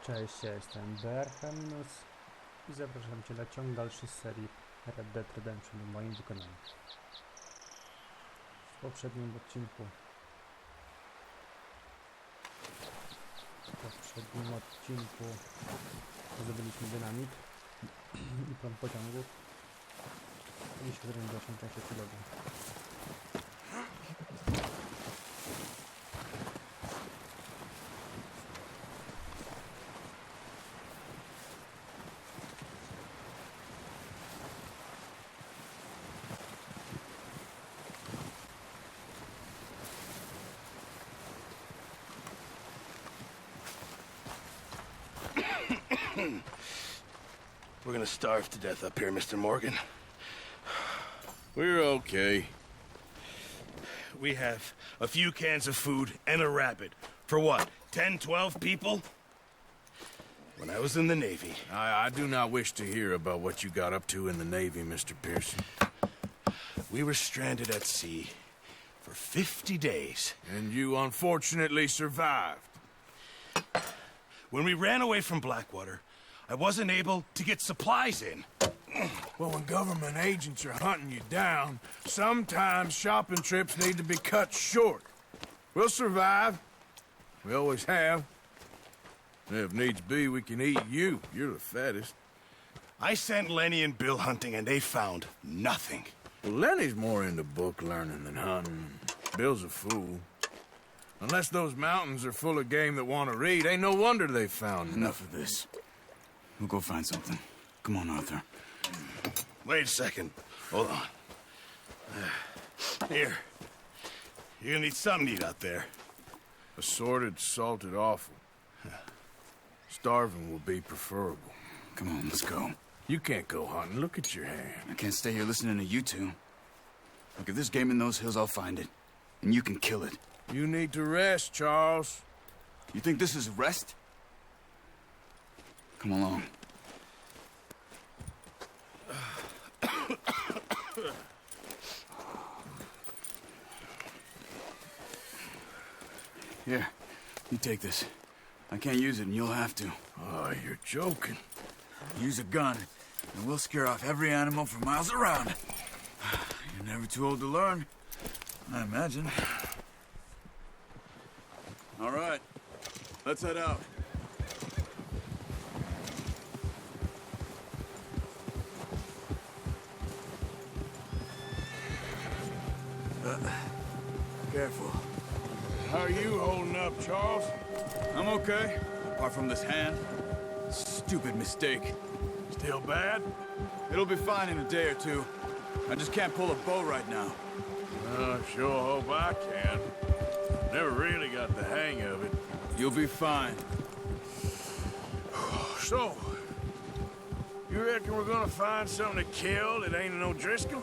Cześć, ja jestem Berheminus i zapraszam Cię na ciąg dalszy z serii Red Dead Redemption w moim wykonaniu. W poprzednim odcinku zdobyliśmy dynamit i plan pociągów i świetnie do osiągnięcia przygody. We're gonna starve to death up here, Mr. Morgan. We're okay. We have a few cans of food and a rabbit. For what, 10, 12 people? When I was in the Navy... I do not wish to hear about what you got up to in the Navy, Mr. Pearson. We were stranded at sea for 50 days. And you unfortunately survived. When we ran away from Blackwater, I wasn't able to get supplies in. Well, when government agents are hunting you down, sometimes shopping trips need to be cut short. We'll survive. We always have. If needs be, we can eat you. You're the fattest. I sent Lenny and Bill hunting, and they found nothing. Well, Lenny's more into book learning than hunting. Bill's a fool. Unless those mountains are full of game that want to read, ain't no wonder they found Enough of this. We'll go find something. Come on, Arthur. Wait a second. Hold on. Here. You're gonna need something to eat out there. Assorted, salted offal. Starving will be preferable. Come on, let's go. You can't go hunting. Look at your hand. I can't stay here listening to you two. Look, if there's game in those hills, I'll find it. And you can kill it. You need to rest, Charles. You think this is rest? Come along. Here, you take this. I can't use it, and you'll have to. Oh, you're joking. Use a gun, and we'll scare off every animal for miles around. You're never too old to learn, I imagine. All right, let's head out. Careful. How are you holding up, Charles? I'm okay, apart from this hand. Stupid mistake. Still bad? It'll be fine in a day or two. I just can't pull a bow right now. I sure hope I can. Never really got the hang of it. You'll be fine. So, you reckon we're gonna find something to kill that ain't no Driscoll?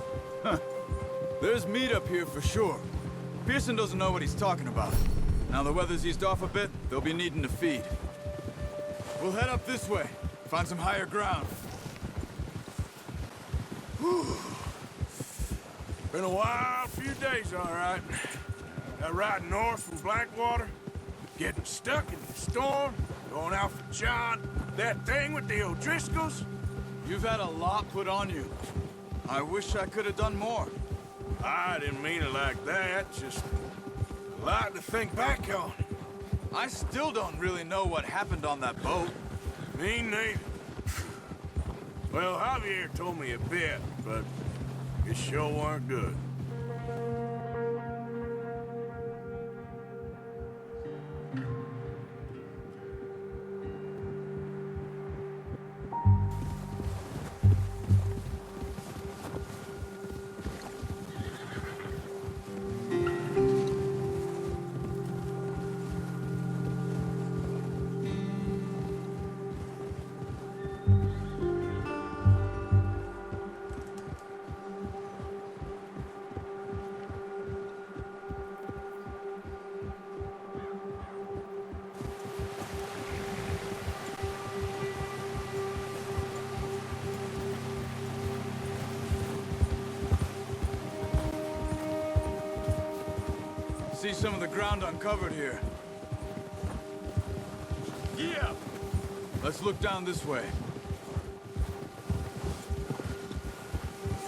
There's meat up here for sure. Pearson doesn't know what he's talking about. Now the weather's eased off a bit, they'll be needing to feed. We'll head up this way, find some higher ground. Whew. Been a wild few days, all right. That ride north from Blackwater, getting stuck in the storm, going out for John, that thing with the O'Driscolls. You've had a lot put on you. I wish I could have done more. I didn't mean it like that, just a lot to think back on. I still don't really know what happened on that boat. Me neither. Well, Javier told me a bit, but it sure weren't good. See some of the ground uncovered here. Yeah, Let's look down this way.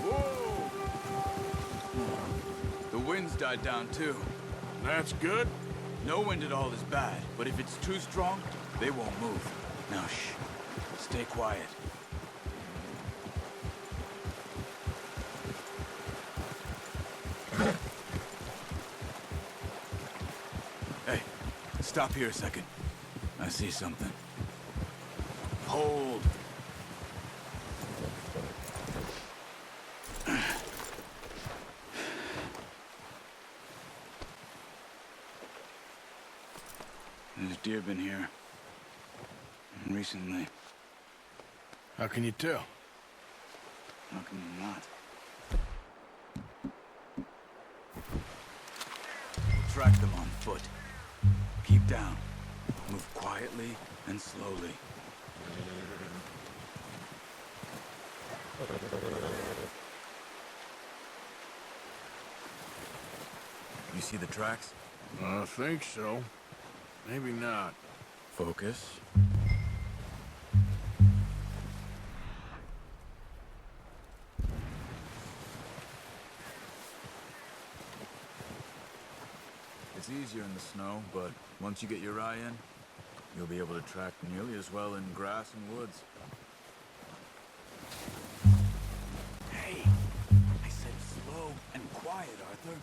Whoa! The wind's died down too. That's good. No wind at all is bad, but if it's too strong, they won't move. Now shh. Stay quiet. Hey, stop here a second. I see something. Hold. There's deer been here. Recently. How can you tell? How can you not? We'll track them on foot. Keep down. Move quietly and slowly. You see the tracks? I think so. Maybe not. Focus. It's easier in the snow, but once you get your eye in, you'll be able to track nearly as well in grass and woods. Hey! I said slow and quiet, Arthur.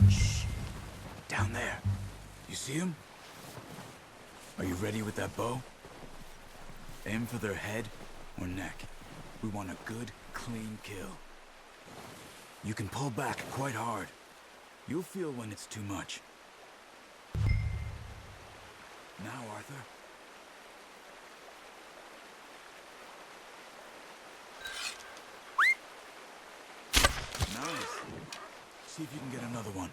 Shh! Down there. You see him? Are you ready with that bow? Aim for their head or neck. We want a good, clean kill. You can pull back quite hard. You'll feel when it's too much. Now, Arthur. Nice. See if you can get another one.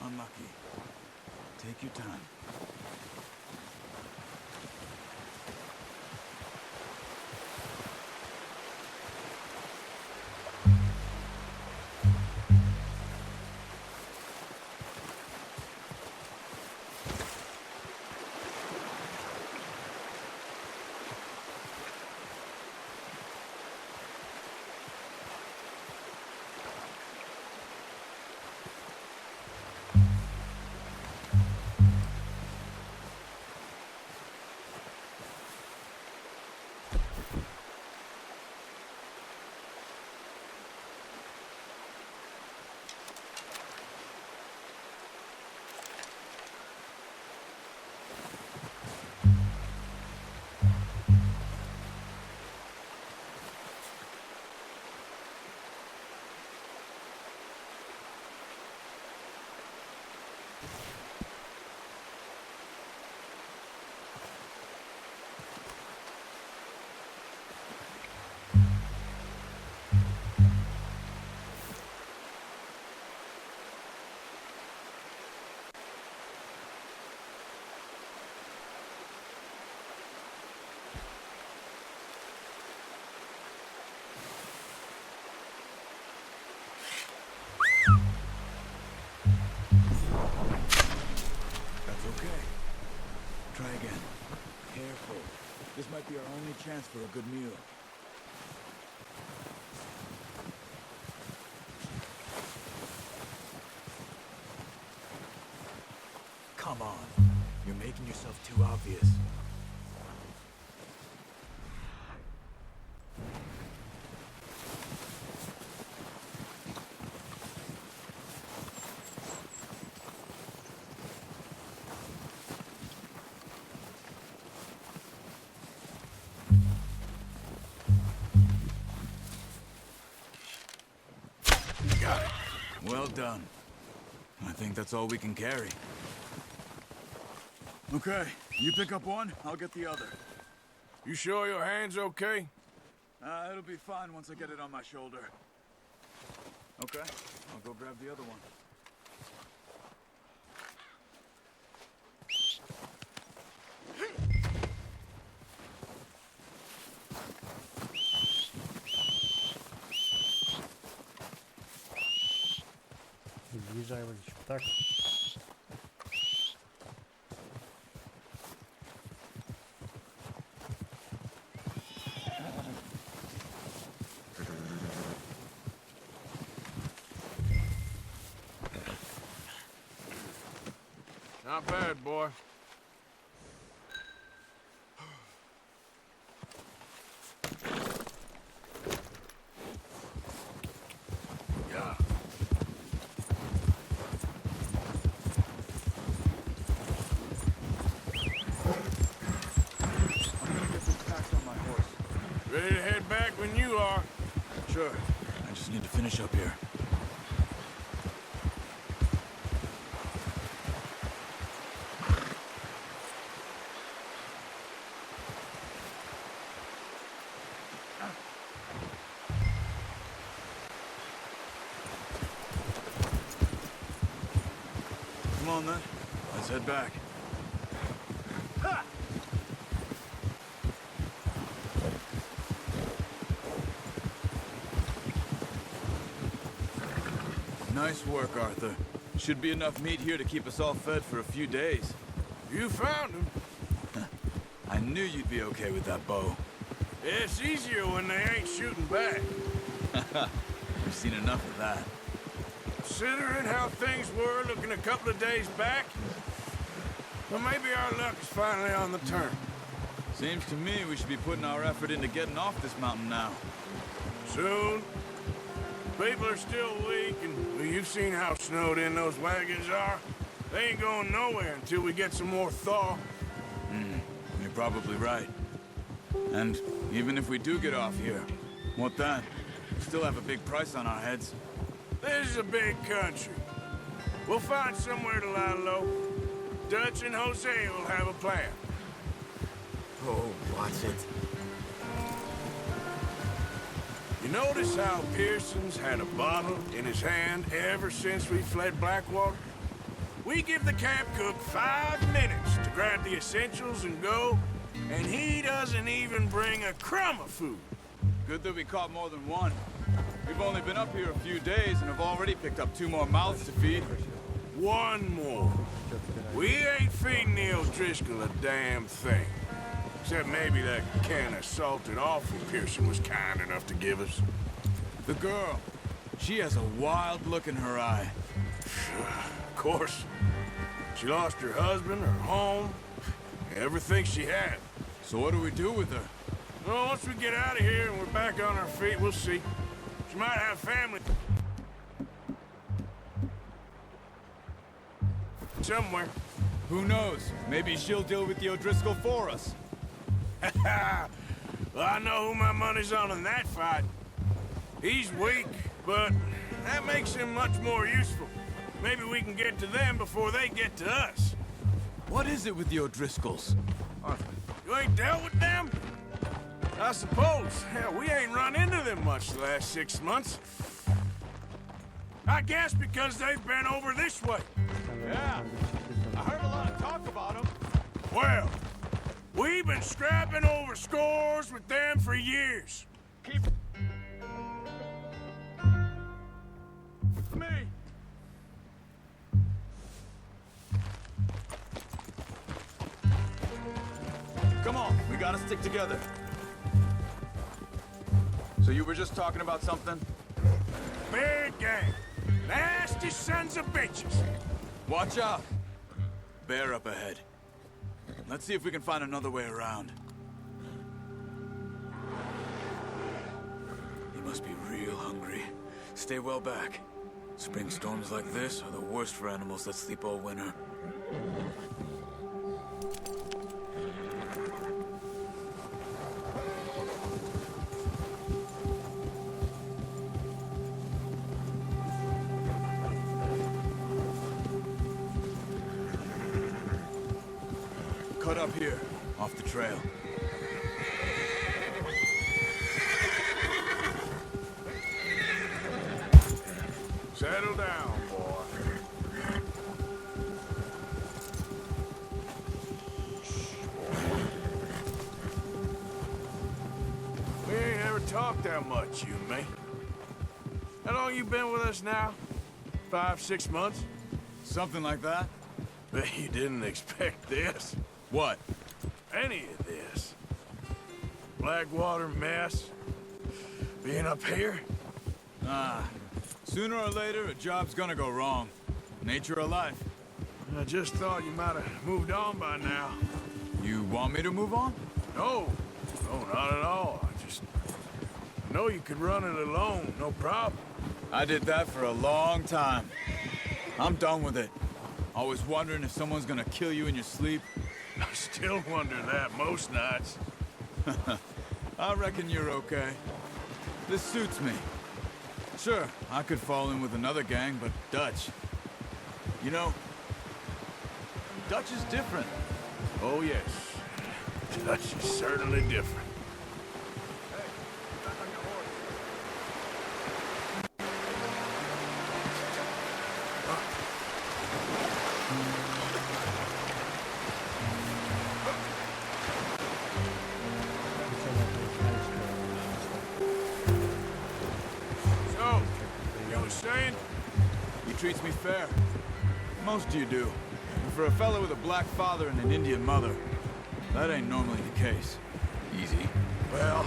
Unlucky. Take your time. Try again. Careful. This might be our only chance for a good meal. Come on. You're making yourself too obvious. Well done. I think that's all we can carry. Okay, you pick up one, I'll get the other. You sure your hand's okay? It'll be fine once I get it on my shoulder. Okay, I'll go grab the other one. Zbliża jakiś ptak. Not bad, boy. Yeah. Ready to head back when you are. Sure. I just need to finish up here. Come on then. Let's head back. Nice work, Arthur. Should be enough meat here to keep us all fed for a few days. You found him. I knew you'd be okay with that bow. It's easier when they ain't shooting back. We've seen enough of that. Considering how things were looking a couple of days back, well, maybe our luck is finally on the turn. Seems to me we should be putting our effort into getting off this mountain now. Soon. People are still weak, and well, you've seen how snowed in those wagons are. They ain't going nowhere until we get some more thaw. You're probably right. And even if we do get off here, what then? We still have a big price on our heads. This is a big country. We'll find somewhere to lie low. Dutch and Jose will have a plan. Oh, watch it. You notice how Pearson's had a bottle in his hand ever since we fled Blackwater? We give the camp cook 5 minutes to grab the essentials and go, and he doesn't even bring a crumb of food. Good that we caught more than one. We've only been up here a few days and have already picked up 2 more mouths to feed. One more. We ain't feeding the O'Driscoll a damn thing. Except maybe that can of salted offal Pearson was kind enough to give us. The girl. She has a wild look in her eye. Of course. She lost her husband, her home, everything she had. So what do we do with her? Well, once we get out of here and we're back on our feet, we'll see. She might have family somewhere. Who knows? Maybe she'll deal with the O'Driscoll for us. Well, I know who my money's on in that fight. He's weak, but that makes him much more useful. Maybe we can get to them before they get to us. What is it with the O'Driscolls? You ain't dealt with them? I suppose. Hell, we ain't run into them much the last 6 months. I guess because they've been over this way. Yeah. I heard a lot of talk about them. Well, we've been scrapping over scores with them for years. Keep... me. Come on, we gotta stick together. So you were just talking about something? Big gang. Nasty sons of bitches. Watch out. Bear up ahead. Let's see if we can find another way around. He must be real hungry. Stay well back. Spring storms like this are the worst for animals that sleep all winter. cut up here, off the trail. Settle down, boy. We ain't ever talked that much, you and me. How long you been with us now? 5, 6 months? Something like that? Bet you didn't expect this. What? Any of this. Blackwater mess. Being up here? Ah, sooner or later, a job's gonna go wrong. Nature of life. I just thought you might have moved on by now. You want me to move on? No, not at all. I know you could run it alone, no problem. I did that for a long time. I'm done with it. Always wondering if someone's gonna kill you in your sleep. I still wonder that most nights. I reckon you're okay. This suits me. Sure, I could fall in with another gang, but Dutch... You know, Dutch is different. Oh, yes. Dutch is certainly different. So, you were saying? He treats me fair. Most of you do. And for a fellow with a black father and an Indian mother, that ain't normally the case. Easy. Well,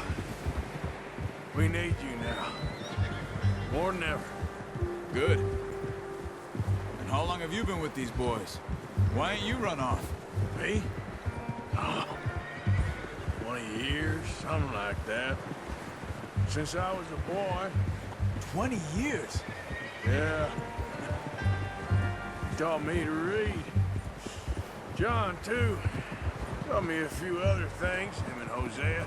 we need you now. More than ever. Good. And how long have you been with these boys? Why ain't you run off? Me? Oh, 20 years, something like that. Since I was a boy. 20 years? Yeah. He taught me to read. John, too. Taught me a few other things, him and Hosea.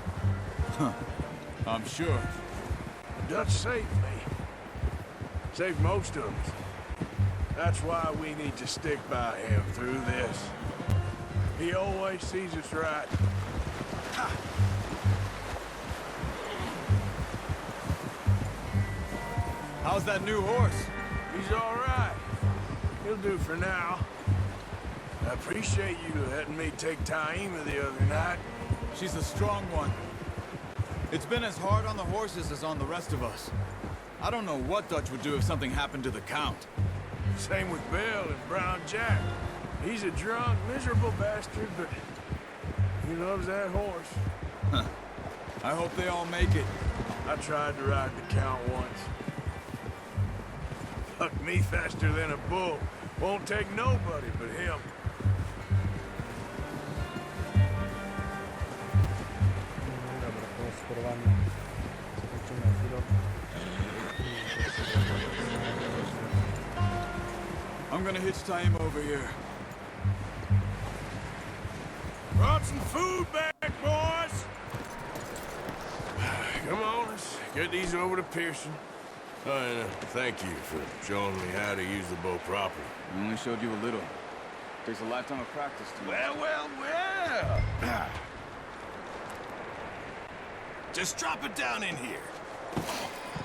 I'm sure. Dutch saved me. Saved most of us. That's why we need to stick by him through this. He always sees us right. How's that new horse? He's all right. He'll do for now. I appreciate you letting me take Taima the other night. She's a strong one. It's been as hard on the horses as on the rest of us. I don't know what Dutch would do if something happened to the Count. Same with Bill and Brown Jack. He's a drunk, miserable bastard, but he loves that horse. I hope they all make it. I tried to ride the Count once. Fucked me faster than a bull. Won't take nobody but him. Dobra, to skorowanie zakończymy na chwilę. I'm gonna hitch Taima over here. Brought some food back, boys! Come on, let's get these over to Pearson. Oh, and thank you for showing me how to use the bow properly. I only showed you a little. Takes a lifetime of practice to... Well. Just drop it down in here.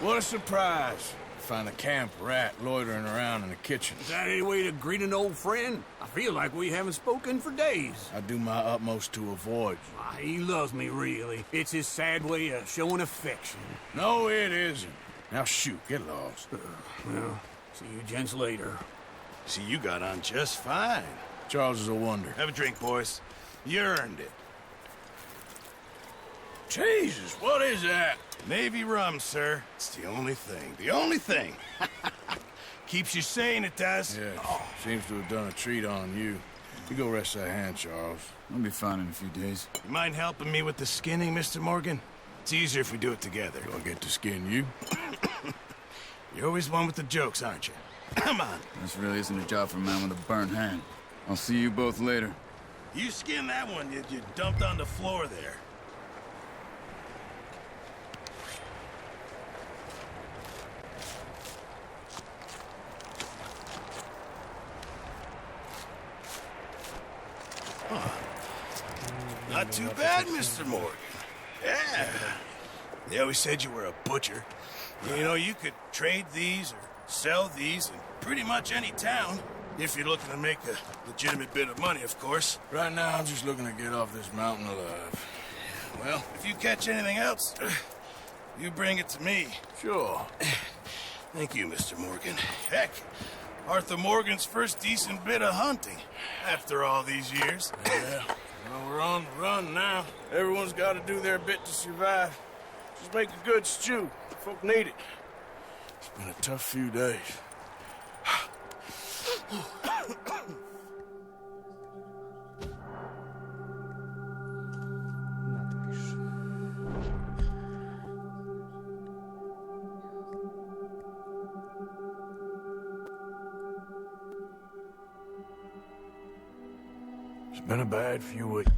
What a surprise. Find a camp rat loitering around in the kitchen. Is that any way to greet an old friend? I feel like we haven't spoken for days. I do my utmost to avoid you. Ah, he loves me, really. It's his sad way of showing affection. No, it isn't. Now shoot, get lost. Well, see you gents later. See, you got on just fine. Charles is a wonder. Have a drink, boys. You earned it. Jesus, what is that? Navy rum, sir. It's the only thing. The only thing. Keeps you sane, it does. Yeah, seems to have done a treat on you. You go rest that hand, Charles. I'll be fine in a few days. You mind helping me with the skinning, Mr. Morgan? It's easier if we do it together. Do I get to skin you? You're always one with the jokes, aren't you? Come on. This really isn't a job for a man with a burnt hand. I'll see you both later. You skin that one you dumped on the floor there. Not too bad, Mr. Morgan. Yeah. They always said you were a butcher. You know, you could trade these or sell these in pretty much any town. If you're looking to make a legitimate bit of money, of course. Right now, I'm just looking to get off this mountain alive. Well, if you catch anything else, you bring it to me. Sure. Thank you, Mr. Morgan. Heck, Arthur Morgan's first decent bit of hunting after all these years. Yeah. Well, we're on the run now. Everyone's got to do their bit to survive. Just make a good stew. Folk need it. It's been a tough few days. Napisz. It's been a bad few weeks.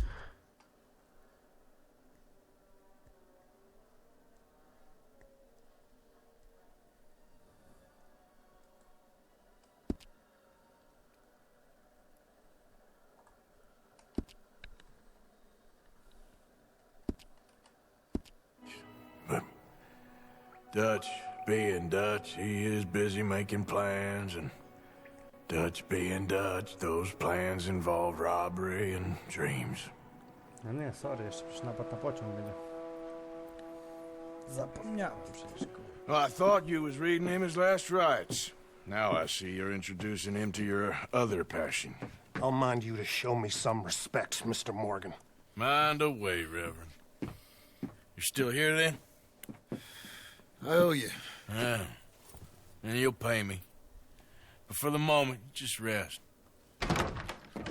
But Dutch, being Dutch, he is busy making plans, and Dutch being Dutch, those plans involve robbery and dreams. No nie, sorry, jeszcze przecież napad na pociąg będzie. Zapomniałem przecież. Well, I thought you was reading him his last rites. Now I see you're introducing him to your other passion. I'll mind you to show me some respect, Mr. Morgan. Mind away, Reverend. You're still here, then? I owe you. Yeah. And you'll pay me. But for the moment, just rest.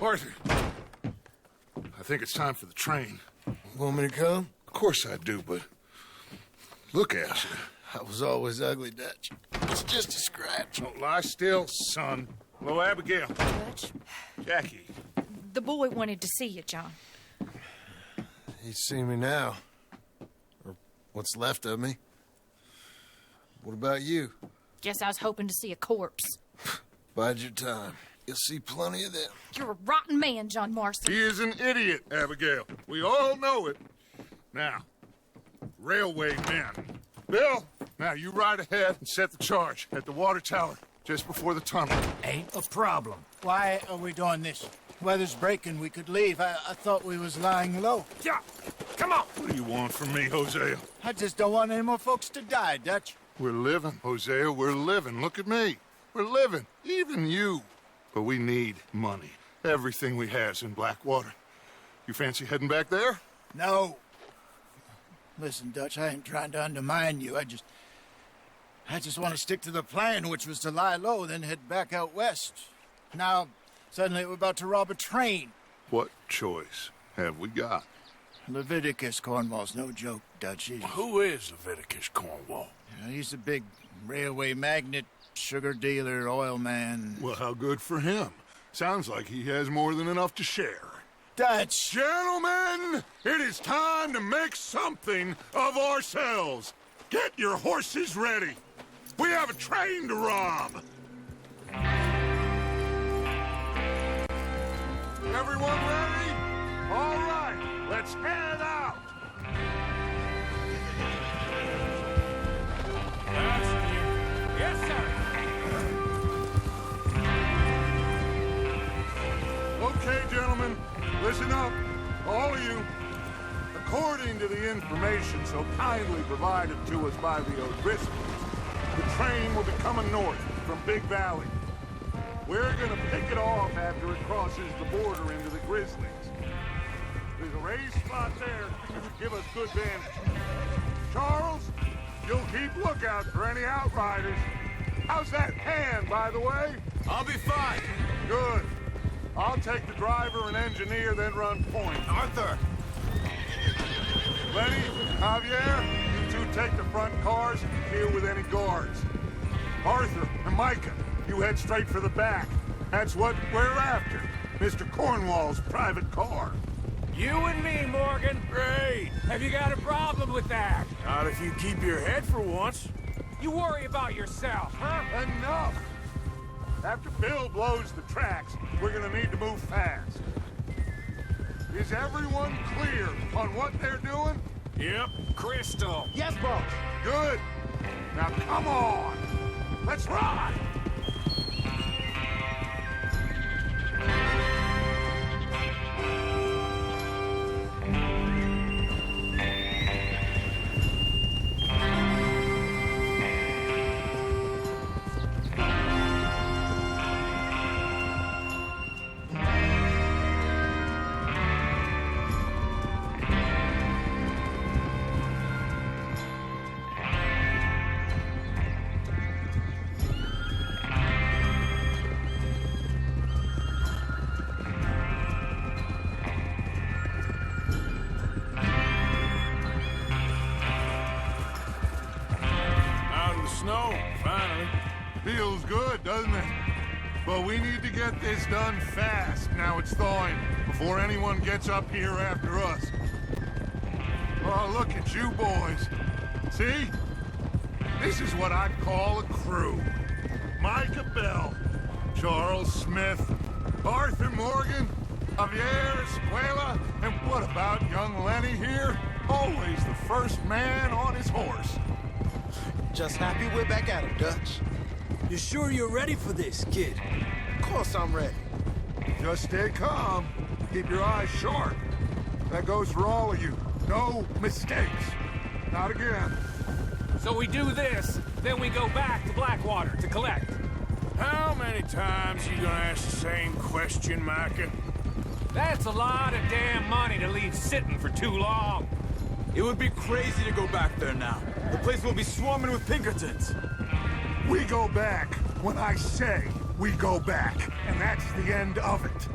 Arthur, I think it's time for the train. Want me to come? Of course I do, but look at you. I was always ugly, Dutch. It's just a scratch. Don't lie still, son. Hello, Abigail. Dutch, Jackie. the boy wanted to see you, John. He's seen me now. Or what's left of me. What about you? Guess I was hoping to see a corpse. Bide your time. You'll see plenty of them. You're a rotten man, John Marston. He is an idiot, Abigail. We all know it. Now, railway men. Bill, now you ride ahead and set the charge at the water tower just before the tunnel. Ain't a problem. Why are we doing this? Weather's breaking. We could leave. I thought we was lying low. Yeah, come on. What do you want from me, Hosea? I just don't want any more folks to die, Dutch. We're living, Hosea. We're living. Look at me. We're living. Even you. But we need money. Everything we has in Blackwater. You fancy heading back there? No. Listen, Dutch, I ain't trying to undermine you. I just want to stick to the plan, which was to lie low, then head back out west. Now, suddenly we're about to rob a train. What choice have we got? Leviticus Cornwall's no joke, Dutch. Who is Leviticus Cornwall? He's a big railway magnate, sugar dealer, oil man. Well, how good for him. Sounds like he has more than enough to share. Dutch! Gentlemen, it is time to make something of ourselves. Get your horses ready. We have a train to rob. Everyone ready? All right, let's head out. Yes, sir. Okay, gentlemen, listen up, all of you. According to the information so kindly provided to us by the O'Driscolls, the train will be coming north from Big Valley. We're gonna pick it off after it crosses the border into the Grizzlies. There's a raised spot there that should give us good vantage. Charles, you'll keep lookout for any outriders. How's that hand, by the way? I'll be fine. Good. I'll take the driver and engineer, then run point. Arthur! Lenny, Javier, you two take the front cars and deal with any guards. Arthur and Micah, you head straight for the back. That's what we're after. Mr. Cornwall's private car. You and me, Morgan. Great! Have you got a problem with that? Not if you keep your head for once. You worry about yourself, huh? Enough! After Bill blows the tracks, we're gonna need to move fast. Is everyone clear on what they're doing? Yep, crystal. Yes, boss. Good. Now come on. Let's ride. Snow, finally. Feels good, doesn't it? But we need to get this done fast now it's thawing, before anyone gets up here after us. Oh, look at you boys. See? This is what I'd call a crew. Micah Bell, Charles Smith, Arthur Morgan, Javier Escuela, and what about young Lenny here? Always the first man on his horse. Just happy we're back at him, Dutch. You sure you're ready for this, kid? Of course I'm ready. Just stay calm. Keep your eyes sharp. That goes for all of you. No mistakes. Not again. So we do this, then we go back to Blackwater to collect. How many times you gonna ask the same question, Micah? That's a lot of damn money to leave sitting for too long. It would be crazy to go back there now. The place will be swarming with Pinkertons. We go back when I say we go back. And that's the end of it.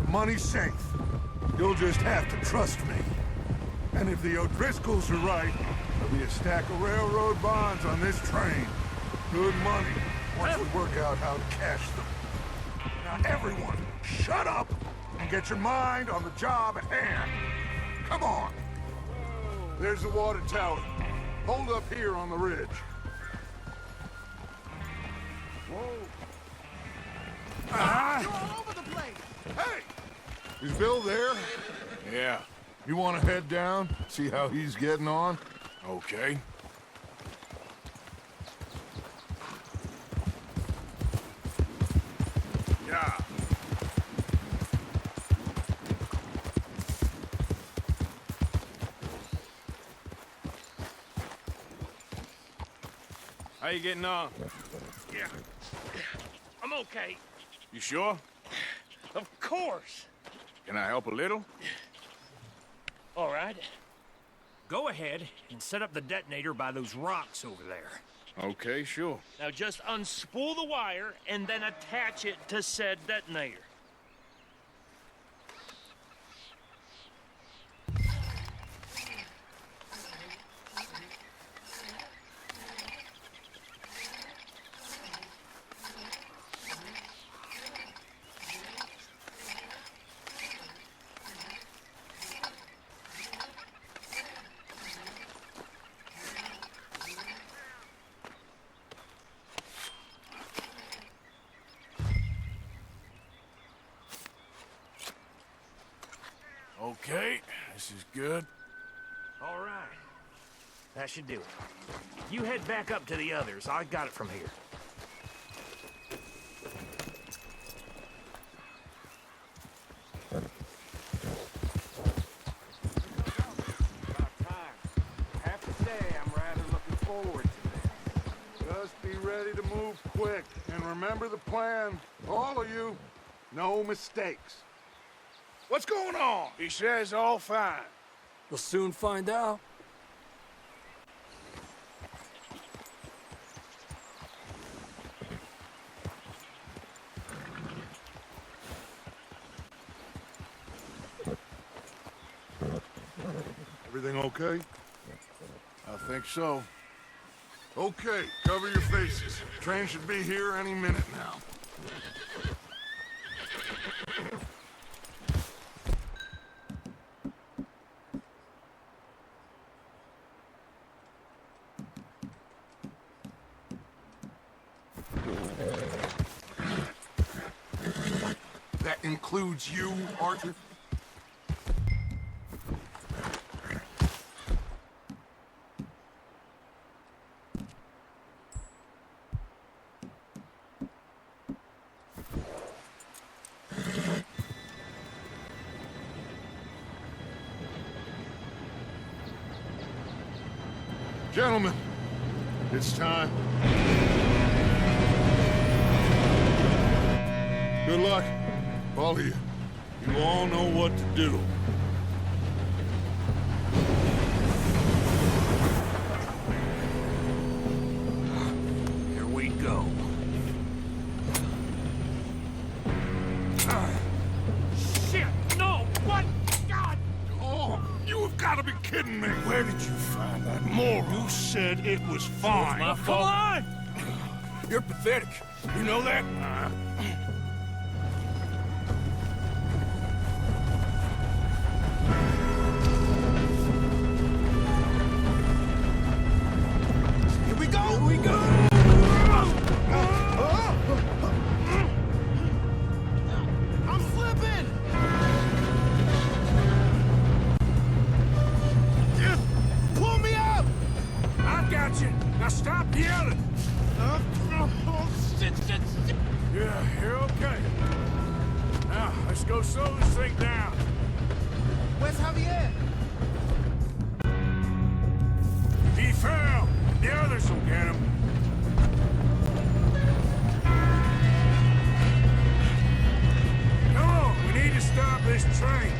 The money's safe. You'll just have to trust me. And if the O'Driscolls are right, there'll be a stack of railroad bonds on this train. Good money, once we work out how to cash them. Now everyone, shut up and get your mind on the job at hand. Come on. There's the water tower. Hold up here on the ridge. Whoa. You're all over the place. Hey! Is Bill there? Yeah, You want to head down, see how he's getting on? okay. Yeah. How you getting on? Yeah. I'm okay. You sure? Of course. Can I help a little? All right. Go ahead and set up the detonator by those rocks over there. Okay, sure. Now just unspool the wire and then attach it to said detonator. Okay, this is good. All right. That should do it. You head back up to the others. I got it from here. About time. I have to say, I'm rather looking forward to this. Just be ready to move quick. And remember the plan. All of you, no mistakes. What's going on? He says all fine. We'll soon find out. Everything okay? I think so. Okay, cover your faces. Train should be here any minute now. That includes you, Arthur? Gentlemen, it's time. Good luck, all of you. You all know what to do. Here we go. Shit! No! What? God! Oh, you have got to be kidding me. Where did you find that moral? You said it was fine. My fault. Come on! You're pathetic. You know that? Here we go! Here we go! I'm slipping! Pull me up! I got you. Now stop yelling. Shit. Yeah, you're okay. Now, let's go slow this thing down. Where's Javier? He fell. The others will get him. Come on, we need to stop this train.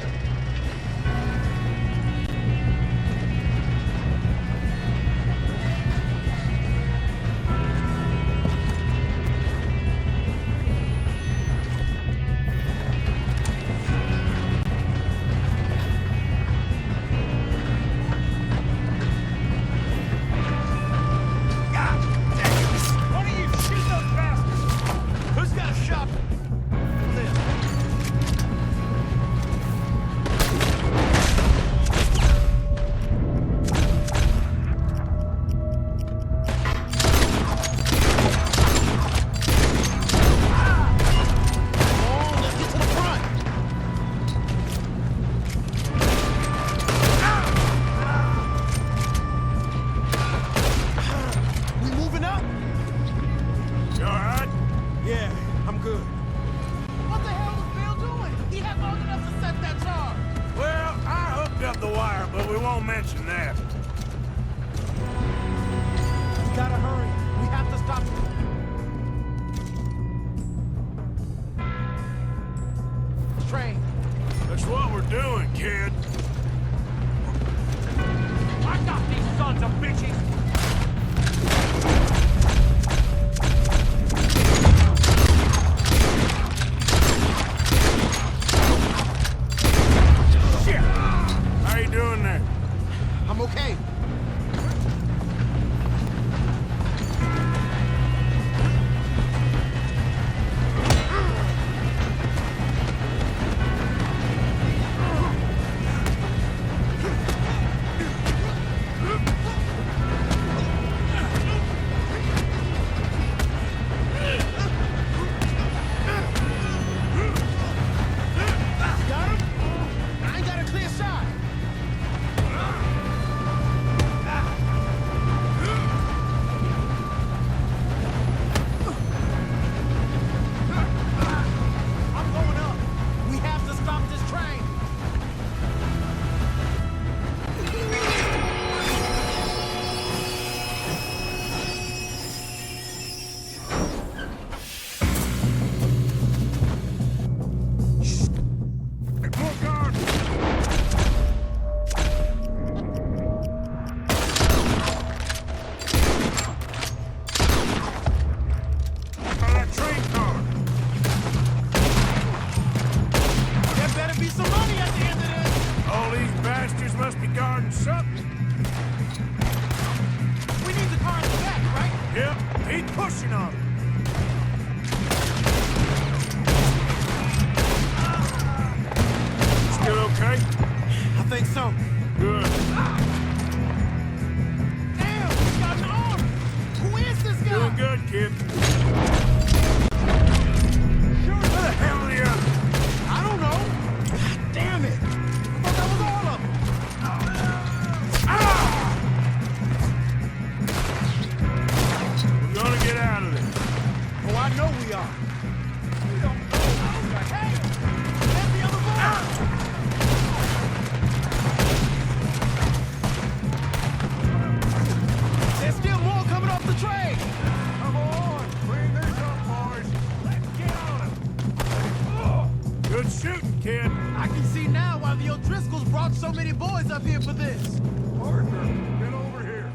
many boys up here for this. Partner, get over here.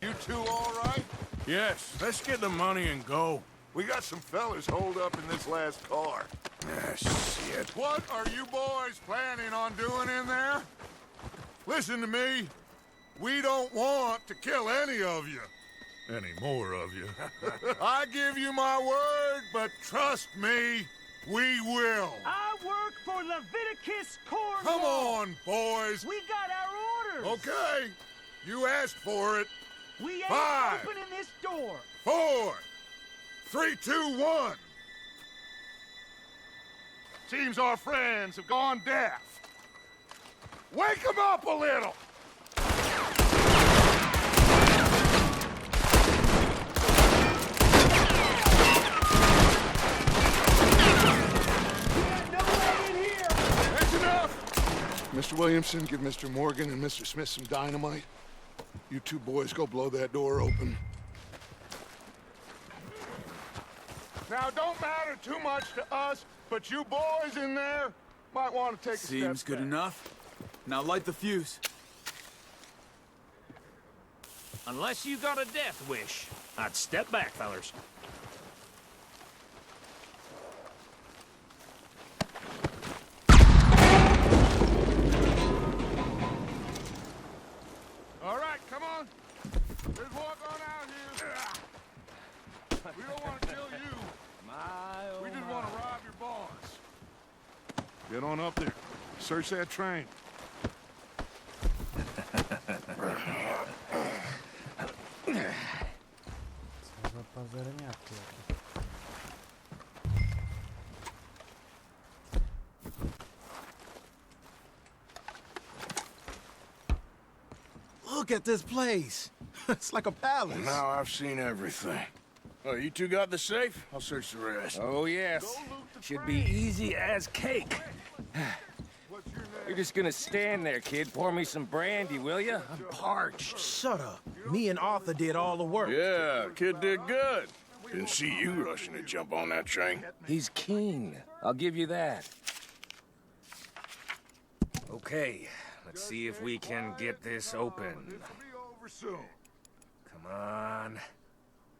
You two all right? Yes, let's get the money and go. We got some fellas holed up in this last car. Ah, shit. What are you boys planning on doing in there? Listen to me. We don't want to kill any of you. Any more of you. I give you my word, but trust me, we will. I work for Leviticus Cornwall. Come on, boys. We got our orders. Okay. You asked for it. We ain't 5, opening this door. 4, 3, 2, 1. Seems our friends have gone deaf. Wake them up a little. That's enough. Mr. Williamson, give Mr. Morgan and Mr. Smith some dynamite. You two boys go blow that door open. Now, don't matter too much to us, but you boys in there might want to take a step Seems good back. enough. Now light the fuse. Unless you got a death wish, I'd step back, fellers. All right, come on. Let's walk on out here. We don't want to kill you. We just want to rob your boss. Get on up there. Search that train. Co za pazerniaki jakieś. Look at this place. It's like a palace. Now I've seen everything. Oh, you two got the safe? I'll search the rest. Oh, yes. Should be easy as cake. What's your name? You're just gonna stand there, kid. Pour me some brandy, will you? I'm parched. Shut up. Me and Arthur did all the work. Yeah, kid did good. Didn't see you rushing to jump on that train. He's keen. I'll give you that. Okay, let's see if we can get this open. This will be over soon. Come on.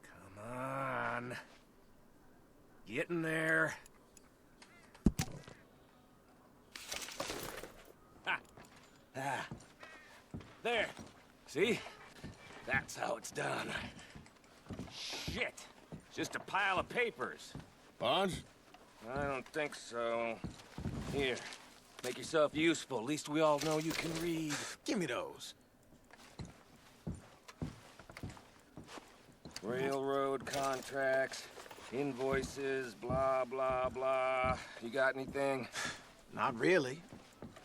Come on. Get in there. Ah. There. See? That's how it's done. Shit. Just a pile of papers. Bonds? I don't think so. Here. Make yourself useful. At least we all know you can read. Give me those. Railroad contracts, invoices, blah, blah, blah. You got anything? Not really.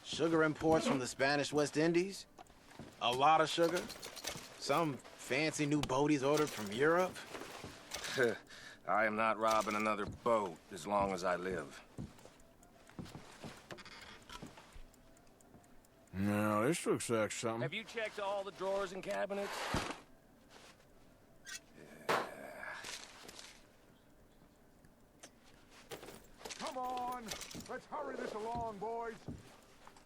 Sugar imports from the Spanish West Indies. A lot of sugar. Some fancy new boat he's ordered from Europe. I am not robbing another boat as long as I live. No, this looks like something. Have you checked all the drawers and cabinets? Come on. Let's hurry this along, boys.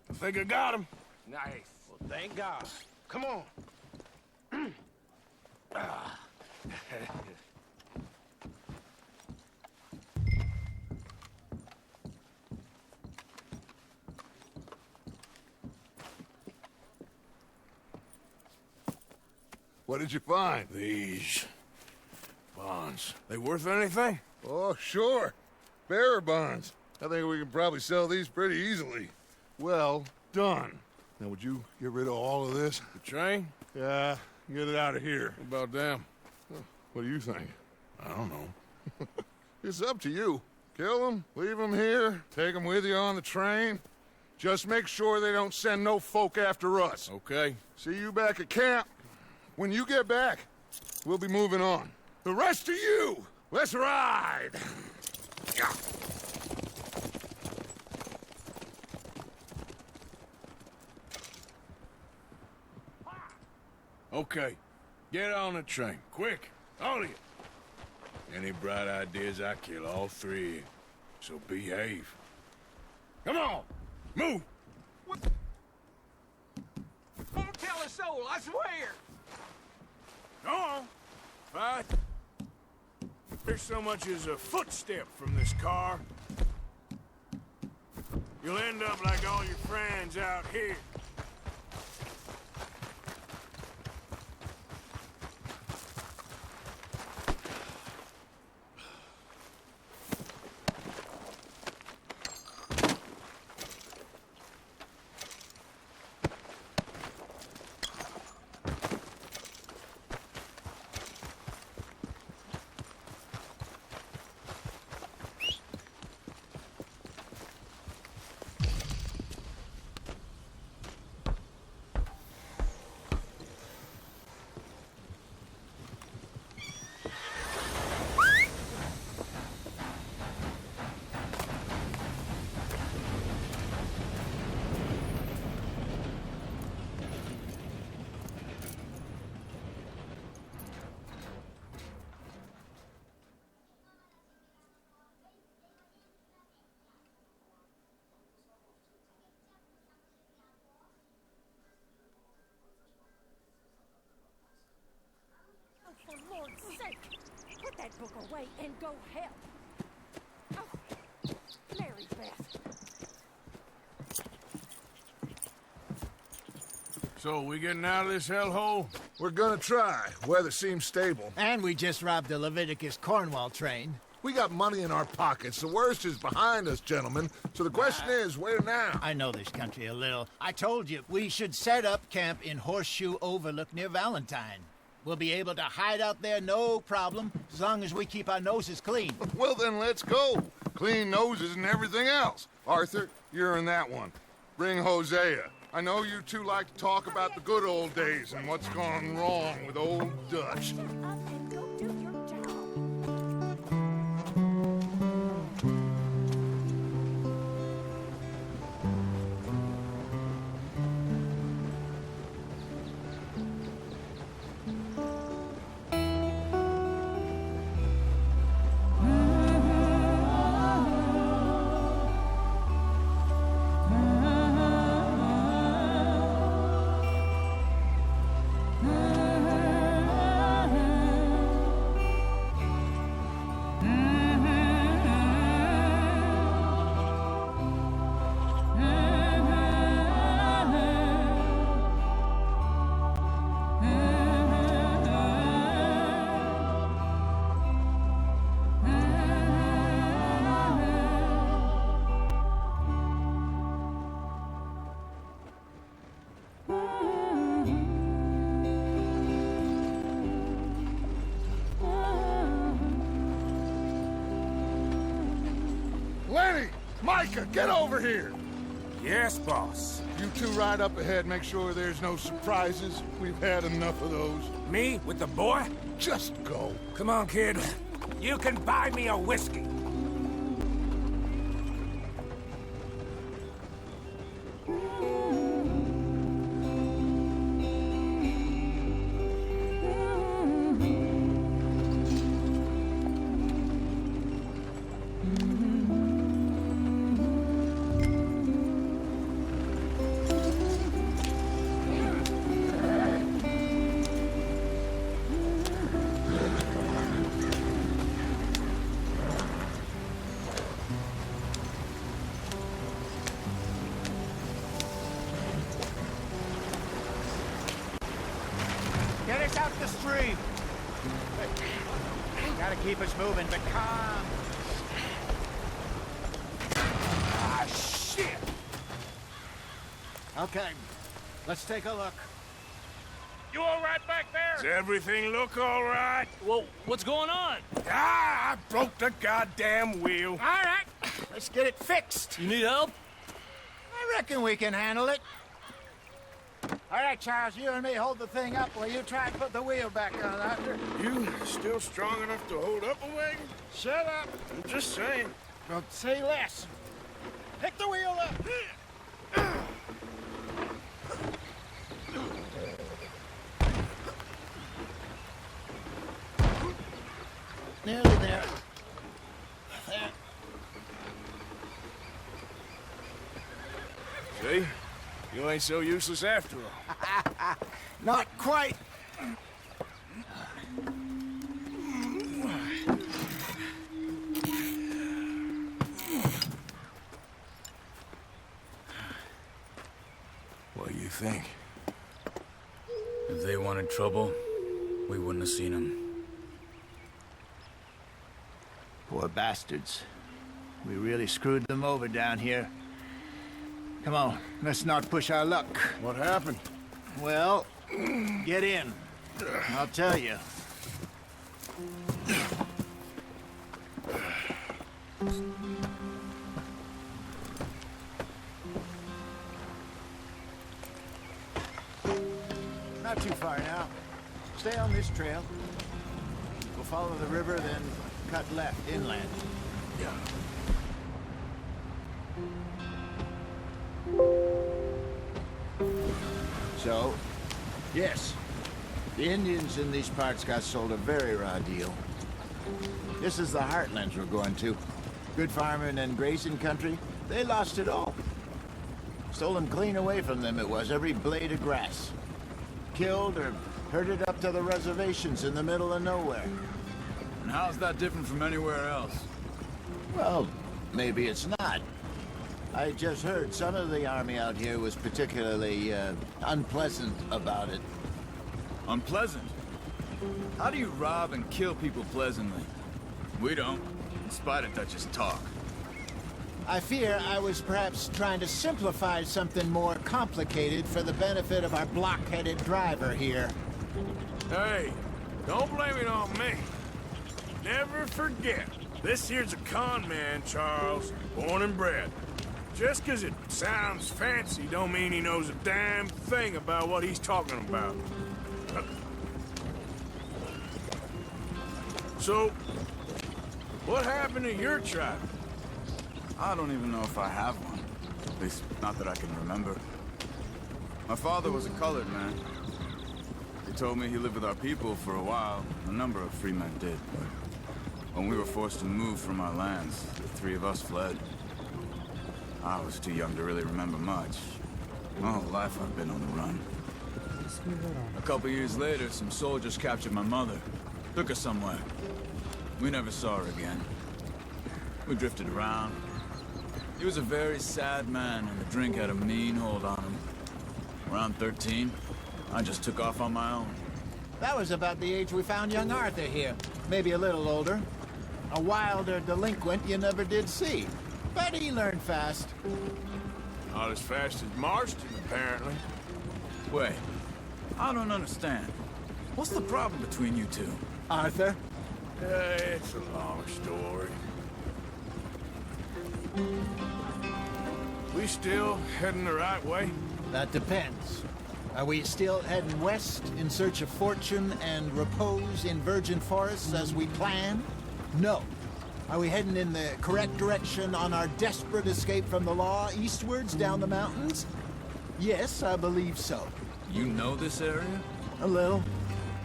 I think I got him. Nice. Well, thank God. Come on. What did you find? These bonds. They worth anything? Oh, sure. Bearer bonds. I think we can probably sell these pretty easily. Well done. Now, would you get rid of all of this? The train? Yeah, get it out of here. What about them? What do you think? I don't know. It's up to you. Kill them, leave them here, take them with you on the train. Just make sure they don't send no folk after us. Okay. See you back at camp. When you get back, we'll be moving on. The rest of you, let's ride! Okay. Get on the train. Quick. All of you. Any bright ideas, I kill all three of you. so behave. Come on, move! Won't tell a soul, I swear! Go on, fight. There's so much as a footstep from this car. You'll end up like all your friends out here. For Lord's sake, put that book away and go help. Oh, Mary Beth. So, we getting out of this hellhole? We're gonna try. Weather seems stable. And we just robbed the Leviticus Cornwall train. We got money in our pockets. The worst is behind us, gentlemen. So the question is, where now? I know this country a little. I told you, we should set up camp in Horseshoe Overlook near Valentine. We'll be able to hide out there, no problem, as long as we keep our noses clean. Well, then let's go. Clean noses and everything else. Arthur, you're in that one. Bring Hosea. I know you two like to talk about the good old days and what's gone wrong with old Dutch. Shut up and go do your job. Lenny! Micah, get over here! Yes, boss. You two ride up ahead, make sure there's no surprises. We've had enough of those. Me with the boy? Just go. Come on, kid. You can buy me a whiskey. Get us out the stream. Gotta keep us moving, but calm. Ah, shit! Okay, let's take a look. You all right back there? Does everything look all right? Well, what's going on? Ah, I broke the goddamn wheel. All right, let's get it fixed. You need help? I reckon we can handle it. All right, Charles, you and me hold the thing up while you try and put the wheel back on, Arthur. You still strong enough to hold up a wagon? Shut up. I'm just saying. Don't say less. Pick the wheel up. Nearly there. There. See? You ain't so useless after all. Not quite. What do you think? If they wanted trouble, we wouldn't have seen them. Poor bastards. We really screwed them over down here. Come on, let's not push our luck. What happened? Well, get in. I'll tell you. Not too far now. Stay on this trail. We'll follow the river, then cut left inland. Yeah. So, yes, the Indians in these parts got sold a very raw deal. This is the heartlands we're going to. Good farming and grazing country, they lost it all. Stolen clean away from them it was, every blade of grass. Killed or herded up to the reservations in the middle of nowhere. And how's that different from anywhere else? Well, maybe it's not. I just heard some of the army out here was particularly unpleasant about it. Unpleasant? How do you rob and kill people pleasantly? We don't, in spite of Dutch's talk. I fear I was perhaps trying to simplify something more complicated for the benefit of our block-headed driver here. Hey, don't blame it on me. Never forget, this here's a con man, Charles, born and bred. Just 'cause it sounds fancy don't mean he knows a damn thing about what he's talking about. So, what happened to your tribe? I don't even know if I have one. At least, not that I can remember. My father was a colored man. He told me he lived with our people for a while. A number of free men did, but when we were forced to move from our lands, the three of us fled. I was too young to really remember much. My whole life I've been on the run. A couple years later, some soldiers captured my mother. Took her somewhere. We never saw her again. We drifted around. He was a very sad man, and the drink had a mean hold on him. Around 13, I just took off on my own. That was about the age we found young Arthur here. Maybe a little older. A wilder delinquent you never did see. But he learned fast. Not as fast as Marston, apparently. Wait, I don't understand. What's the problem between you two? Arthur? It's a long story. We still heading the right way? That depends. Are we still heading west in search of fortune and repose in virgin forests as we planned? No. Are we heading in the correct direction on our desperate escape from the law eastwards down the mountains? Yes, I believe so. You know this area? A little.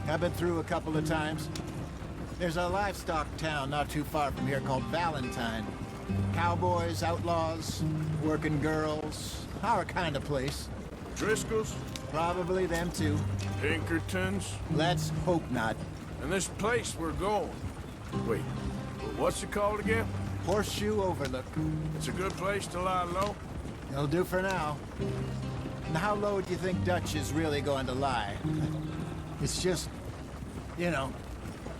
I've been through a couple of times. There's a livestock town not too far from here called Valentine. Cowboys, outlaws, working girls, our kind of place. Driscoll's? Probably them too. Pinkertons? Let's hope not. And this place we're going. Wait, what's it called again? Horseshoe Overlook. It's a good place to lie low? It'll do for now. And how low do you think Dutch is really going to lie? It's just, you know,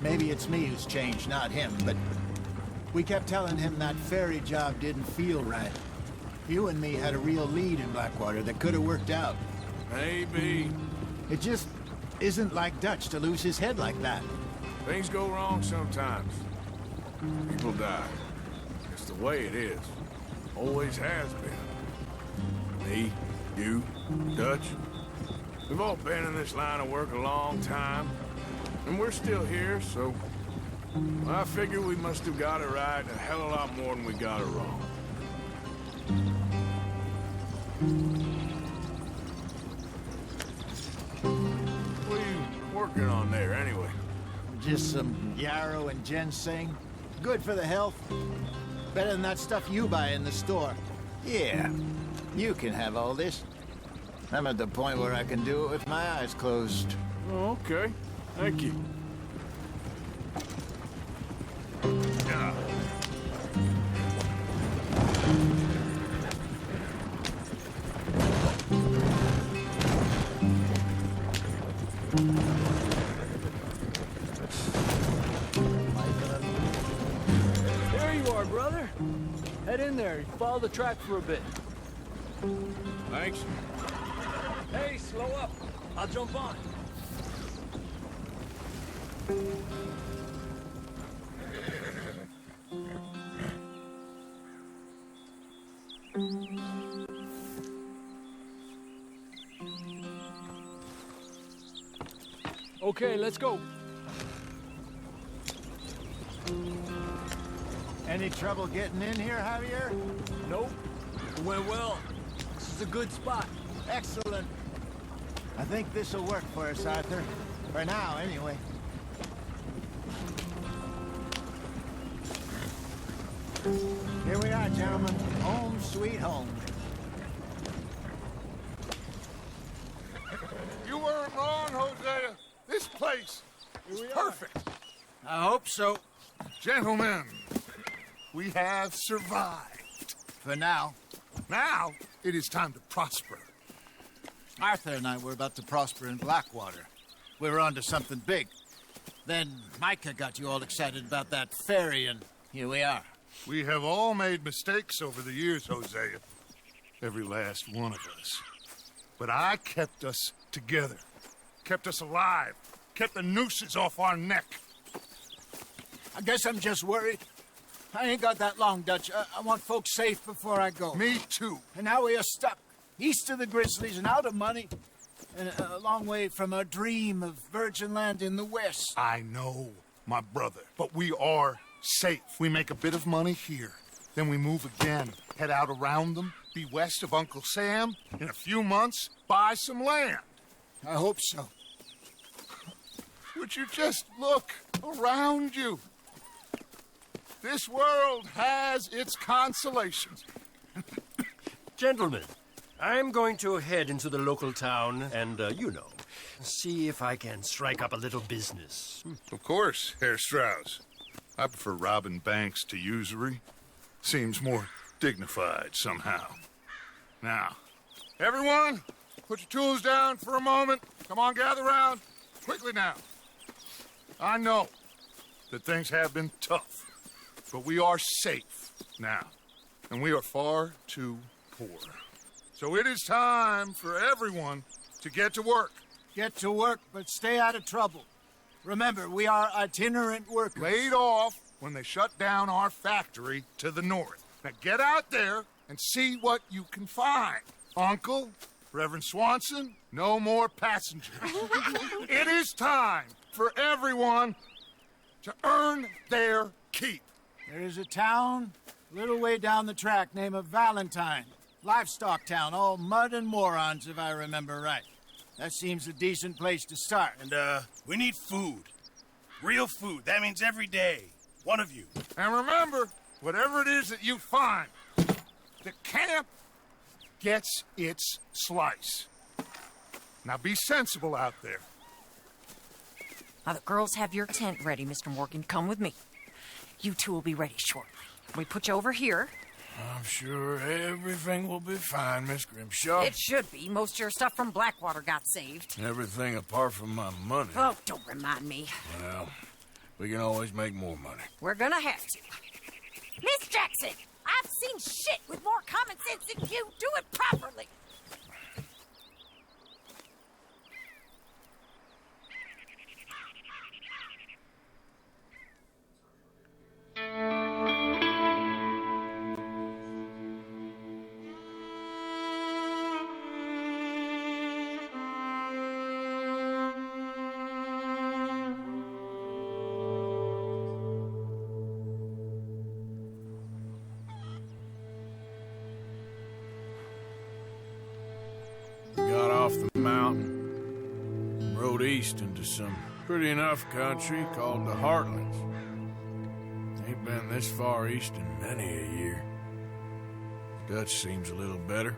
maybe it's me who's changed, not him, but we kept telling him that ferry job didn't feel right. You and me had a real lead in Blackwater that could have worked out. Maybe. It just isn't like Dutch to lose his head like that. Things go wrong sometimes. People die. It's the way it is. Always has been. Me, you, Dutch. We've all been in this line of work a long time. And we're still here, so I figure we must have got it right a hell of a lot more than we got it wrong. What are you working on there, anyway? Just some yarrow and ginseng. Good for the health. Better than that stuff you buy in the store. Yeah. You can have all this. I'm at the point where I can do it with my eyes closed. Oh, okay. Thank you. Yeah. There you are, brother. Head in there. Follow the track for a bit. Thanks. Hey, slow up. I'll jump on. Okay, let's go. Any trouble getting in here, Javier? Nope. It went well. This is a good spot. Excellent. I think this'll work for us, Arthur. For now, anyway. Here we are, gentlemen. Home sweet home. You weren't wrong, Hosea. This place is perfect. I hope so. Gentlemen, we have survived. For now. Now, it is time to prosper. Arthur and I were about to prosper in Blackwater. We were onto something big. Then Micah got you all excited about that ferry, and here we are. We have all made mistakes over the years, Hosea. Every last one of us. But I kept us together. Kept us alive. Kept the nooses off our neck. I guess I'm just worried. I ain't got that long, Dutch. I want folks safe before I go. Me too. And now we are stuck. East of the Grizzlies and out of money. And a long way from our dream of virgin land in the west. I know, my brother. But we are safe. We make a bit of money here. Then we move again. Head out around them. Be west of Uncle Sam. In a few months, buy some land. I hope so. Would you just look around you? This world has its consolations. Gentlemen, I'm going to head into the local town and, see if I can strike up a little business. Of course, Herr Strauss. I prefer robbing banks to usury. Seems more dignified somehow. Now, everyone, put your tools down for a moment. Come on, gather round. Quickly now. I know that things have been tough, but we are safe now, and we are far too poor. So it is time for everyone to get to work. Get to work, but stay out of trouble. Remember, we are itinerant workers. Laid off when they shut down our factory to the north. Now get out there and see what you can find. Uncle, Reverend Swanson, no more passengers. It is time for everyone to earn their keep. There is a town a little way down the track named Valentine. Livestock town, all mud and morons, if I remember right. That seems a decent place to start. And, we need food. Real food. That means every day. One of you. And remember, whatever it is that you find, the camp gets its slice. Now be sensible out there. Now, the girls have your tent ready, Mr. Morgan. Come with me. You two will be ready shortly. We put you over here. I'm sure everything will be fine, Miss Grimshaw. It should be. Most of your stuff from Blackwater got saved. Everything apart from my money. Oh, don't remind me. Well, we can always make more money. We're gonna have to. Miss Jackson, I've seen shit with more common sense than you. Do it properly. Got off the mountain, rode east into some pretty enough country called the Heartlands. Ain't been this far east in many a year. Dutch seems a little better.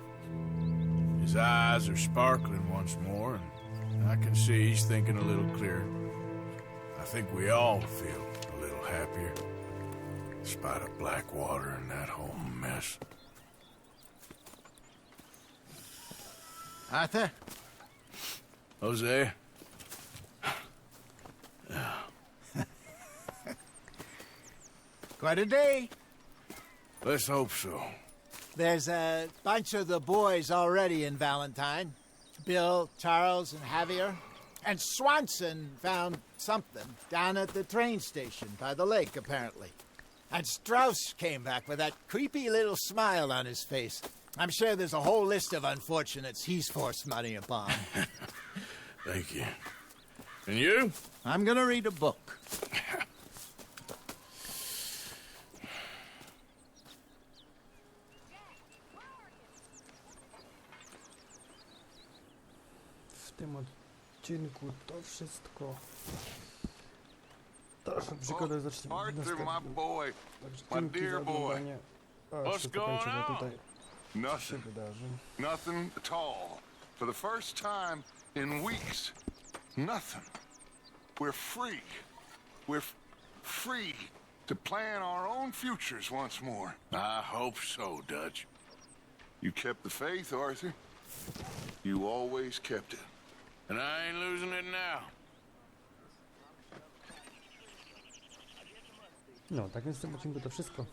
His eyes are sparkling once more, and I can see he's thinking a little clearer. I think we all feel a little happier, despite of Blackwater and that whole mess. Arthur? Jose? Quite a day. Let's hope so. There's a bunch of the boys already in Valentine. Bill, Charles, and Javier. And Swanson found something down at the train station by the lake, apparently. And Strauss came back with that creepy little smile on his face. I'm sure there's a whole list of unfortunates he's forced money upon. Thank you. And you? I'm gonna read a book. W tym odcinku to wszystko. Dalszą przygodę zaczniemy w Arthur, następnym. my boy, Także my dzięki za dear boy. oglądanie. A What's jeszcze going zakończymy on? tutaj się Nothing. wydarzy. Nothing at all. For the first time in weeks, nothing. We're free. We're free to plan our own futures once more. I hope so, Dutch. You kept the faith, Arthur. You always kept it. And I ain't losing it now. No, tak więc w tym odcinku to wszystko.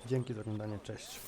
Dzięki za oglądanie, cześć.